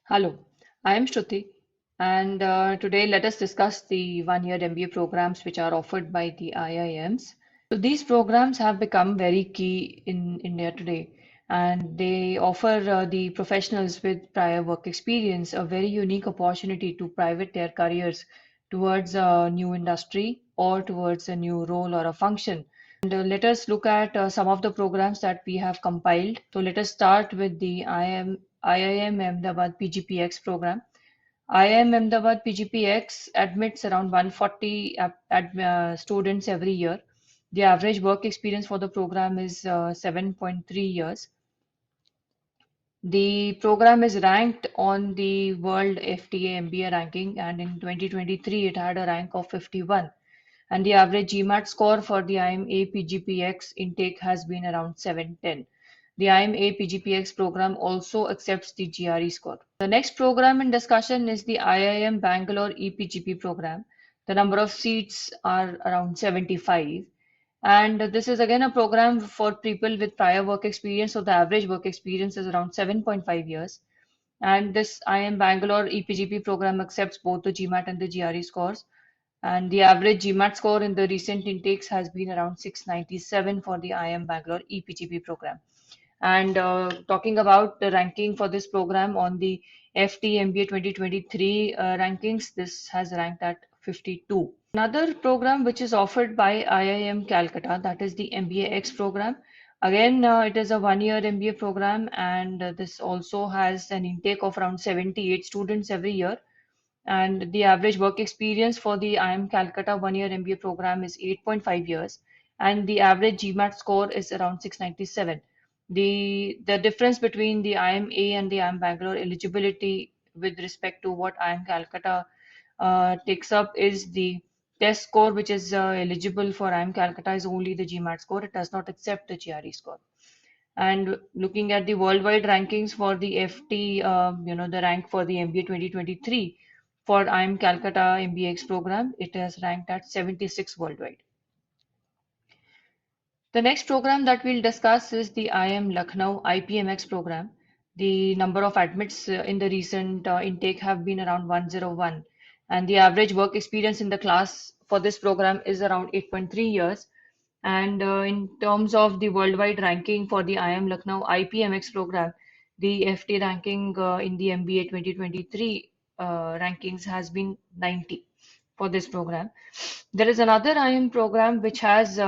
Hello, I am Shruti, and today let us discuss the one-year MBA programs which are offered by the IIMs. So these programs have become very key in India today, and they offer the professionals with prior work experience a very unique opportunity to pivot their careers towards a new industry or towards a new role or a function. And let us look at some of the programs that we have compiled. So let us start with the IIM Ahmedabad PGPX program. IIM Ahmedabad PGPX admits around 140 students every year. The average work experience for the program is 7.3 years. The program is ranked on the World FTA MBA ranking, and in 2023 it had a rank of 51. And the average GMAT score for the IIMA PGPX intake has been around 710. The IIMA PGPX program also accepts the GRE score. The next program in discussion is the IIM Bangalore EPGP program. The number of seats are around 75. And this is again a program for people with prior work experience. So the average work experience is around 7.5 years. And this IIM Bangalore EPGP program accepts both the GMAT and the GRE scores. And the average GMAT score in the recent intakes has been around 697 for the IIM Bangalore EPGP program. And talking about the ranking for this program on the FT MBA 2023 rankings, this has ranked at 52. Another program which is offered by IIM Calcutta, that is the MBA-X program. Again, it is a one-year MBA program, and this also has an intake of around 78 students every year. And the average work experience for the IIM Calcutta one-year MBA program is 8.5 years, and the average GMAT score is around 697. The difference between the IIMA and the IIM Bangalore eligibility with respect to what IIM Calcutta takes up is the test score, which is eligible for IIM Calcutta is only the GMAT score. It does not accept the GRE score. And looking at the worldwide rankings for the FT, the rank for the MBA 2023 for IIM Calcutta MBX program, it is ranked at 76 worldwide. The next program that we'll discuss is the IIM Lucknow IPMX program. The number of admits in the recent intake have been around 101, and the average work experience in the class for this program is around 8.3 years. And in terms of the worldwide ranking for the IIM Lucknow IPMX program, the FT ranking in the MBA 2023 rankings has been 90 for this program. There is another IIM program which has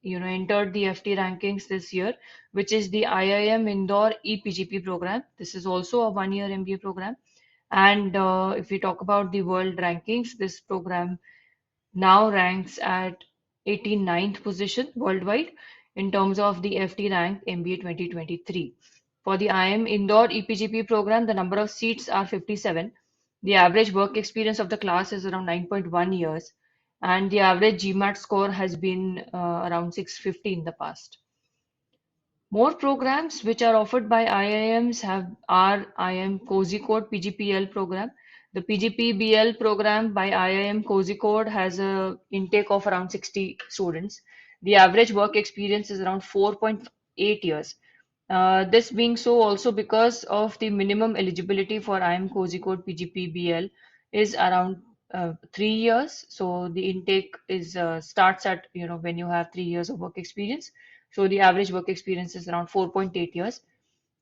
entered the FT rankings this year, which is the IIM Indore EPGP program. This is also a one-year MBA program. And if we talk about the world rankings, this program now ranks at 89th position worldwide in terms of the FT rank MBA 2023. For the IIM Indore EPGP program, the number of seats are 57. The average work experience of the class is around 9.1 years, and the average GMAT score has been around 650 in the past. More programs which are offered by IIMs are IIM Kozhikode PGPL program. The PGPBL program by IIM Kozhikode has a intake of around 60 students. The average work experience is around 4.8 years. This being so also because of the minimum eligibility for IIM Kozhikode PGPBL is around 3 years. So the intake is starts at when you have 3 years of work experience. So the average work experience is around 4.8 years.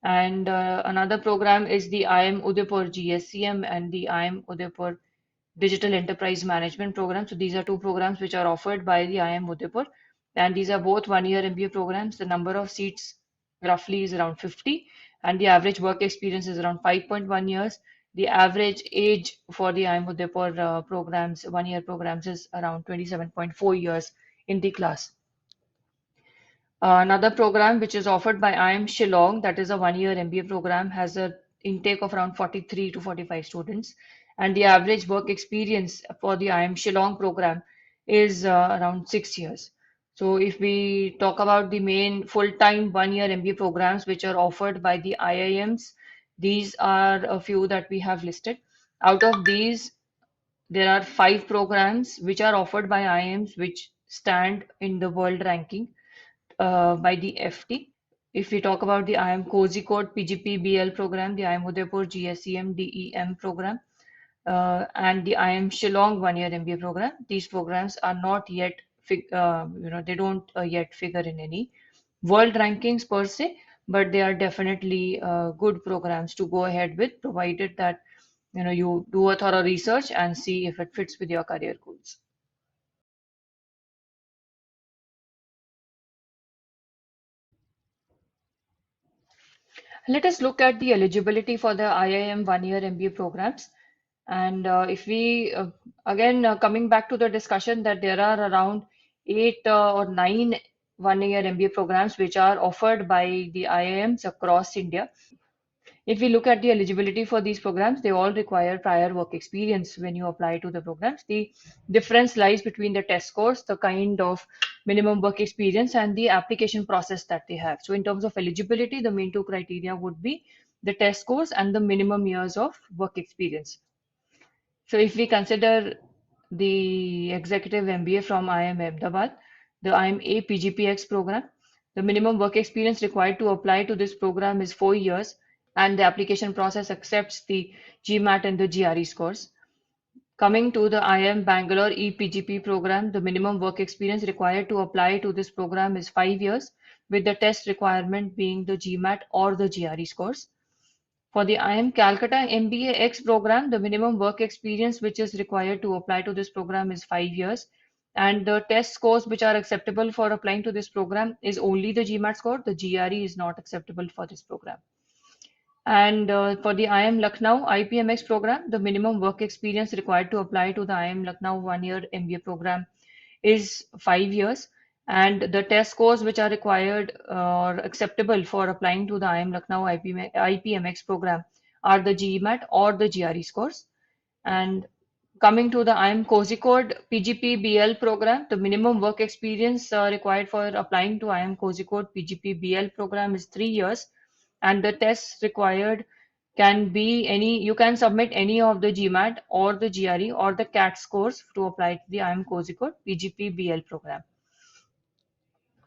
And another program is the IIM Udaipur GSCM and the IIM Udaipur Digital Enterprise Management Program. So these are two programs which are offered by the IIM Udaipur, and these are both one-year MBA programs. The number of seats roughly is around 50, and the average work experience is around 5.1 years. The average age for the IIM Udaipur programs, one-year programs, is around 27.4 years in the class. Another program which is offered by IIM Shillong, that is a one-year MBA program, has a intake of around 43 to 45 students, and the average work experience for the IIM Shillong program is around 6 years. So if we talk about the main full-time one-year MBA programs which are offered by the IIMs, these are a few that we have listed. Out of these, there are 5 programs which are offered by IIMs which stand in the world ranking by the FT. If we talk about the IIM Kozhikode PGP-BL program, the IIM Udaipur GSEM DEM program, and the IIM Shillong one-year MBA program, these programs are not yet, they don't yet figure in any world rankings per se, but they are definitely good programs to go ahead with, provided that you do a thorough research and see if it fits with your career goals. Let us look at the eligibility for the IIM one-year MBA programs. And if we, again, coming back to the discussion that there are around eight or nine one-year MBA programs which are offered by the IIMs across India. If we look at the eligibility for these programs, they all require prior work experience when you apply to the programs. The difference lies between the test scores, the kind of minimum work experience, and the application process that they have. So, in terms of eligibility, the main two criteria would be the test scores and the minimum years of work experience. So, if we consider the Executive MBA from IIM Ahmedabad, the IIMA PGPX program, the minimum work experience required to apply to this program is 4 years, and the application process accepts the GMAT and the GRE scores. Coming to the IIM Bangalore ePGP program, the minimum work experience required to apply to this program is 5 years, with the test requirement being the GMAT or the GRE scores. For the IIM Calcutta MBA X program, the minimum work experience which is required to apply to this program is 5 years. And the test scores which are acceptable for applying to this program is only the GMAT score. The GRE is not acceptable for this program. And for the IIM Lucknow IPMX program, the minimum work experience required to apply to the IIM Lucknow one-year MBA program is 5 years. And the test scores which are required or acceptable for applying to the IIM Lucknow IPMX program are the GMAT or the GRE scores. And coming to the IIM Kozhikode PGP-BL program, the minimum work experience required for applying to IIM Kozhikode PGP-BL program is 3 years, and the tests required can be any. You can submit any of the GMAT or the GRE or the CAT scores to apply to the IIM Kozhikode PGP-BL program.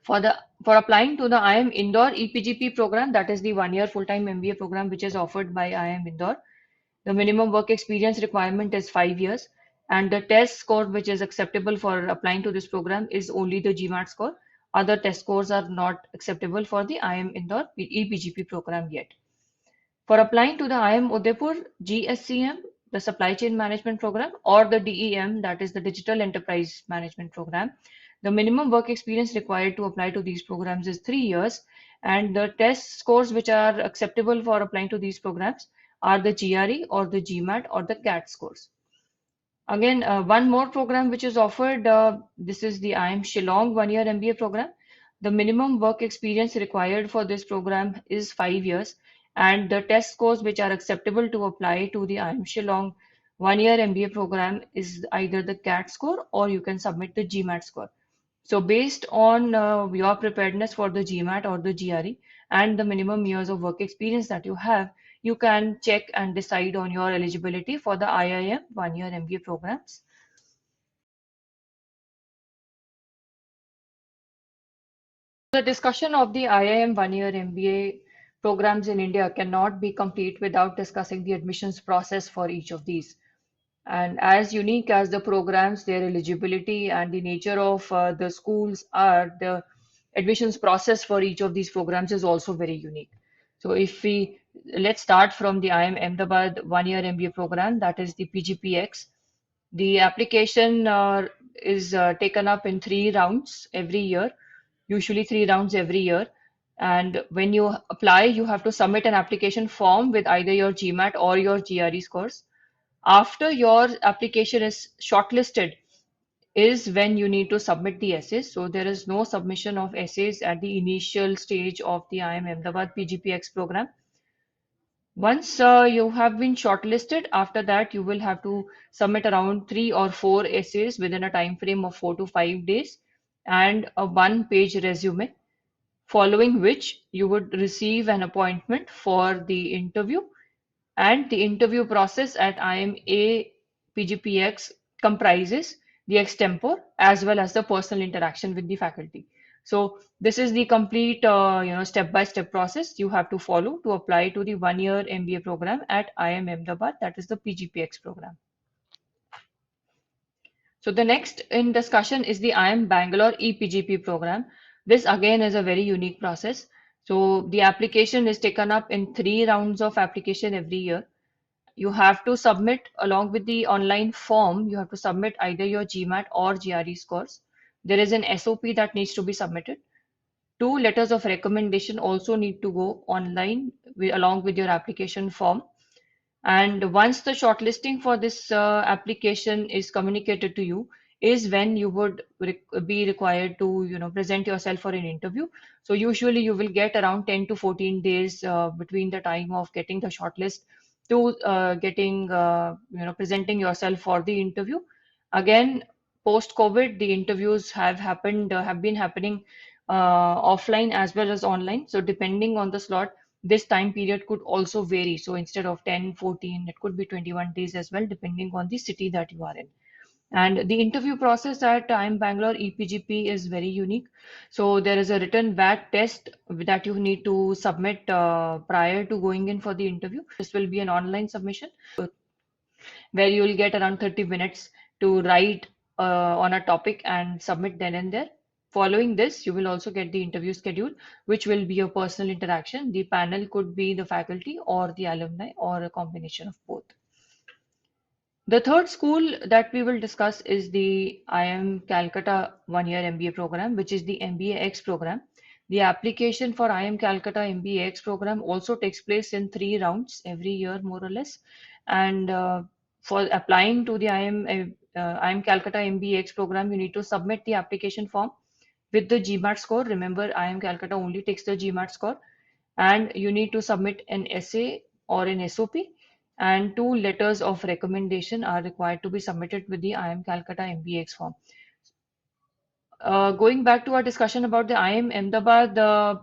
For applying to the IIM Indore EPGP program, that is the one-year full-time MBA program which is offered by IIM Indore, the minimum work experience requirement is 5 years, and the test score which is acceptable for applying to this program is only the GMAT score. Other test scores are not acceptable for the IIM Indore EPGP program yet. For applying to the IIM Udaipur GSCM, the Supply Chain Management Program, or the DEM, that is the Digital Enterprise Management Program, the minimum work experience required to apply to these programs is 3 years, and the test scores which are acceptable for applying to these programs are the GRE or the GMAT or the CAT scores. Again, one more program which is offered, this is the IIM Shillong one-year MBA program. The minimum work experience required for this program is 5 years, and the test scores which are acceptable to apply to the IIM Shillong one-year MBA program is either the CAT score or you can submit the GMAT score. So based on your preparedness for the GMAT or the GRE and the minimum years of work experience that you have, you can check and decide on your eligibility for the IIM one-year MBA programs. The discussion of the IIM one-year MBA programs in India cannot be complete without discussing the admissions process for each of these. And as unique as the programs, their eligibility and the nature of the schools are, the admissions process for each of these programs is also very unique. So if we let's start from the IIM Ahmedabad one-year MBA program, that is the PGPX. The application is taken up in 3 rounds every year, usually 3 rounds every year. And when you apply, you have to submit an application form with either your GMAT or your GRE scores. After your application is shortlisted is when you need to submit the essays. So there is no submission of essays at the initial stage of the IIM Ahmedabad PGPX program. Once you have been shortlisted, after that you will have to submit around 3 or 4 essays within a time frame of 4 to 5 days and a one-page resume, following which you would receive an appointment for the interview. And the interview process at IIMA PGPX comprises the extempore as well as the personal interaction with the faculty. So this is the complete, step-by-step process you have to follow to apply to the one-year MBA program at IIM Ahmedabad, that is the PGPX program. So the next in discussion is the IIM Bangalore ePGP program. This again is a very unique process. So the application is taken up in 3 rounds of application every year. You have to submit along with the online form, you have to submit either your GMAT or GRE scores. There is an SOP that needs to be submitted. 2 letters of recommendation also need to go online along with your application form. And once the shortlisting for this application is communicated to you, is when you would be required to, present yourself for an interview. So usually you will get around 10 to 14 days between the time of getting the shortlist to getting, presenting yourself for the interview. Again, post-COVID, the interviews have been happening offline as well as online. So depending on the slot, this time period could also vary. So instead of 10, 14, it could be 21 days as well, depending on the city that you are in. And the interview process at IIM Bangalore ePGP is very unique. So there is a written VAT test that you need to submit prior to going in for the interview. This will be an online submission where you will get around 30 minutes to write on a topic and submit then and there. Following this, you will also get the interview schedule, which will be a personal interaction. The panel could be the faculty or the alumni or a combination of both. The third school that we will discuss is the IIM Calcutta one-year MBA program, which is the MBA-X program. The application for IIM Calcutta MBA-X program also takes place in 3 rounds every year, more or less. And for applying to the IIM Calcutta MBA-X program, you need to submit the application form with the GMAT score. Remember, IIM Calcutta only takes the GMAT score, and you need to submit an essay or an SOP, and 2 letters of recommendation are required to be submitted with the IIM Calcutta MBX form. Going back to our discussion about the IIM Ahmedabad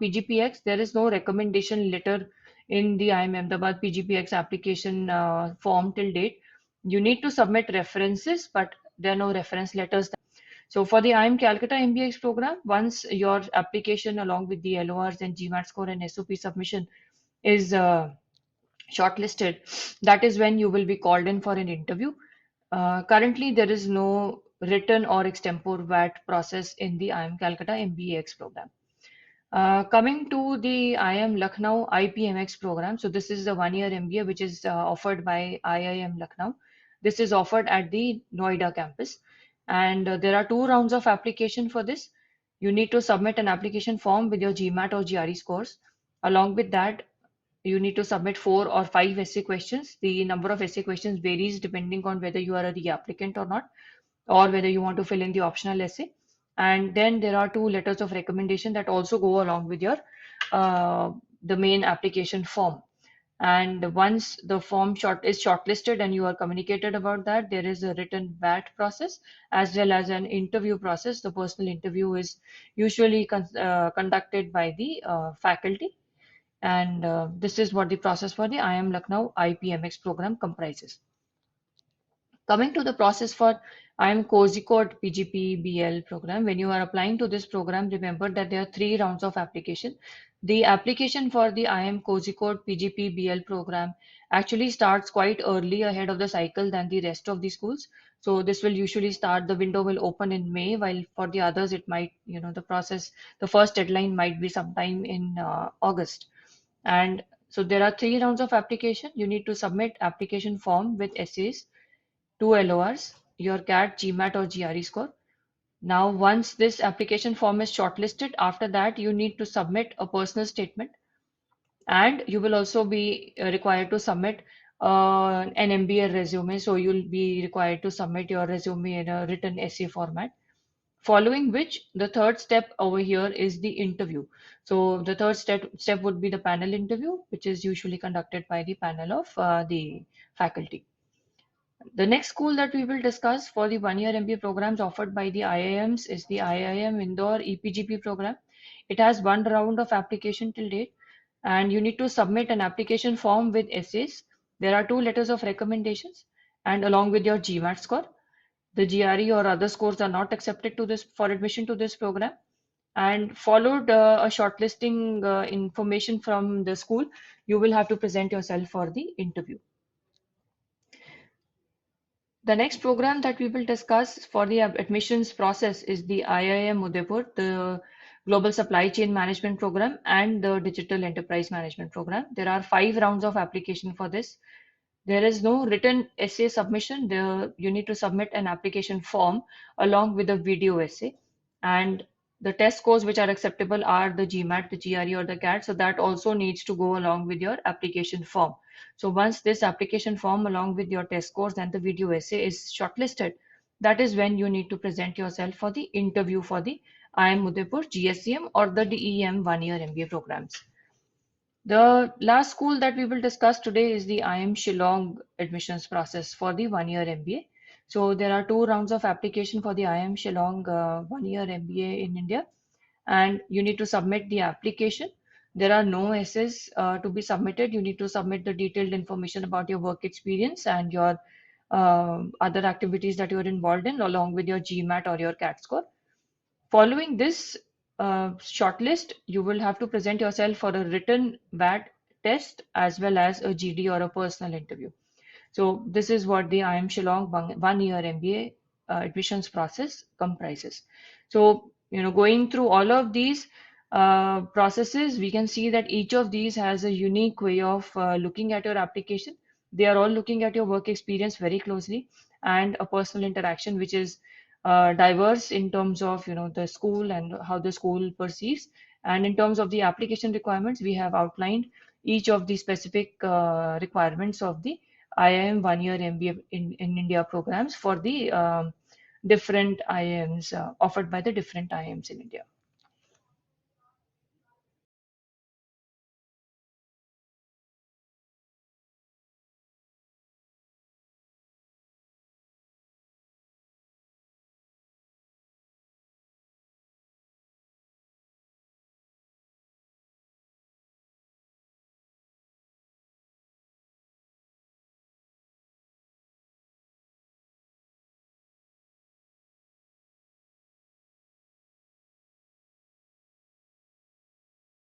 PGPX, there is no recommendation letter in the IIM Ahmedabad PGPX application form till date. You need to submit references, but there are no reference letters. So for the IIM Calcutta MBX program, once your application along with the LORs and GMAT score and SOP submission is shortlisted, that is when you will be called in for an interview. Currently, there is no written or extempore VAT process in the IIM Calcutta MBAX program. Coming to the IIM Lucknow IPMX program, so this is the one-year MBA which is offered by IIM Lucknow. This is offered at the Noida campus, and there are 2 rounds of application for this. You need to submit an application form with your GMAT or GRE scores. Along with that, you need to submit 4 or 5 essay questions. The number of essay questions varies depending on whether you are the applicant or not, or whether you want to fill in the optional essay. And then there are 2 letters of recommendation that also go along with your the main application form. And once the form is shortlisted and you are communicated about that, there is a written VAT process as well as an interview process. The personal interview is usually conducted by the faculty, and this is what the process for the IIM Lucknow IPMX program comprises. Coming to the process for IIM Kozhikode PGPBL program, when you are applying to this program, remember that there are 3 rounds of application. The application for the IIM Kozhikode PGPBL program actually starts quite early ahead of the cycle than the rest of the schools. So this will usually start, the window will open in May, while for the others it might, the process, the first deadline might be sometime in August. And so there are 3 rounds of application. You need to submit application form with essays, 2 LORs, your CAT, GMAT or GRE score. Now, once this application form is shortlisted, after that you need to submit a personal statement, and you will also be required to submit an MBA resume. So you'll be required to submit your resume in a written essay format. Following which, the third step over here is the interview. So the third step would be the panel interview, which is usually conducted by the panel of the faculty. The next school that we will discuss for the one-year MBA programs offered by the IIMs is the IIM Indore EPGP program. It has 1 round of application till date, and you need to submit an application form with essays. There are 2 letters of recommendations, and along with your GMAT score. The GRE or other scores are not accepted to this for admission to this program. and followed a shortlisting information from the school, you will have to present yourself for the interview. The next program that we will discuss for the admissions process is the IIM Udaipur, the Global Supply Chain Management Program, and the Digital Enterprise Management Program. There are 5 rounds of application for this. There is no written essay submission. You need to submit an application form along with a video essay. And the test scores which are acceptable are the GMAT, the GRE, or the CAT. So that also needs to go along with your application form. So once this application form along with your test scores and the video essay is shortlisted, that is when you need to present yourself for the interview for the IIM Udaipur, GSCM, or the DEM 1-year MBA programs. The last school that we will discuss today is the IIM Shillong admissions process for the 1-year MBA. So there are 2 rounds of application for the IIM Shillong 1-year MBA in India, and you need to submit the application. There are no essays to be submitted. You need to submit the detailed information about your work experience and your other activities that you're involved in, along with your GMAT or your CAT score. Following this shortlist, you will have to present yourself for a written VAT test as well as a GD or a personal interview. So this is what the IIM Shillong 1-year MBA admissions process comprises. So, going through all of these processes, we can see that each of these has a unique way of looking at your application. They are all looking at your work experience very closely and a personal interaction, which is diverse in terms of, the school and how the school perceives. And in terms of the application requirements, we have outlined each of the specific requirements of the IIM 1-year MBA in India programs for the different IIMs offered by the different IIMs in India.